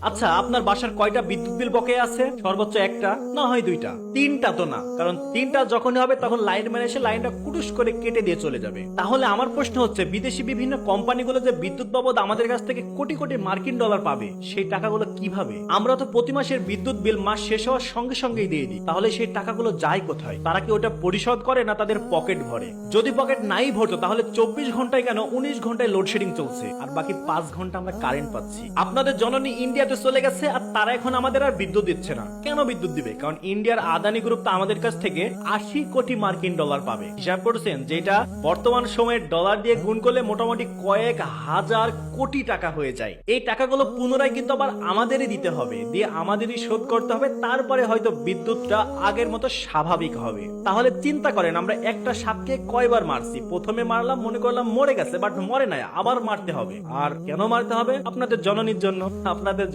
আচ্ছা, আপনার বাসার কয়টা বিদ্যুৎ বিল বকেয়া আছে? সর্বোচ্চ একটা, না হয় দুইটা, তিনটা তো না, কারণ তিনটা যখনই হবে তখন লাইনম্যান এসে লাইনটা কুটুস করে কেটে দিয়ে চলে যাবে। তাহলে আমার প্রশ্ন হচ্ছে, বিদেশি বিভিন্ন কোম্পানিগুলো যে বিদ্যুৎ বাবদ আমাদের কাছ থেকে কোটি কোটি মার্কিন ডলার পাবে, সেই টাকাগুলো কিভাবে? আমরা তো প্রতি মাসের বিদ্যুৎ বিল মাস শেষ হওয়ার সঙ্গে সঙ্গেই দিয়ে দিই, তাহলে সেই টাকাগুলো যায় কোথায়? তারা কি ওটা পরিশোধ করে না তাদের পকেট ভরে? যদি পকেট নাই ভরতো তাহলে 24 ঘন্টায় কেন 19 ঘন্টায় লোডশেডিং চলছে, আর বাকি 5 ঘন্টা আমরা কারেন্ট পাচ্ছি? আপনাদের জননী ইন্ডিয়াতে চলে গেছে আর তারা এখন আমাদের আর বিদ্যুৎ দিচ্ছে না। কেন বিদ্যুৎ দিবে? কারণ ইন্ডিয়ার আদানি গ্রুপ তো আমাদের কাছ থেকে 80 কোটি মার্কিন ডলার পাবে। হিসাব করছেন, যেটা বর্তমান সময়ে ডলার দিয়ে গুণ করলে মোটামুটি কয়েক হাজার কোটি টাকা হয়ে যায়। এই টাকাগুলো পুনরায় কিন্তু আবার আমাদেরই দিতে হবে, দিয়ে আমাদেরই শোধ করতে হবে, তারপরে হয়তো বিদ্যুৎটা আগের মতো স্বাভাবিক হবে। তাহলে চিন্তা করেন, আমরা একটা সাপকে কয়বার মারছি? প্রথমে মারলাম, মনে করলাম মরে গেছে, বাট মরে নাই, আবার মারতে হবে। আর কেন মারতে হবে? আপনাদের জননীর জন্য। আপনাদের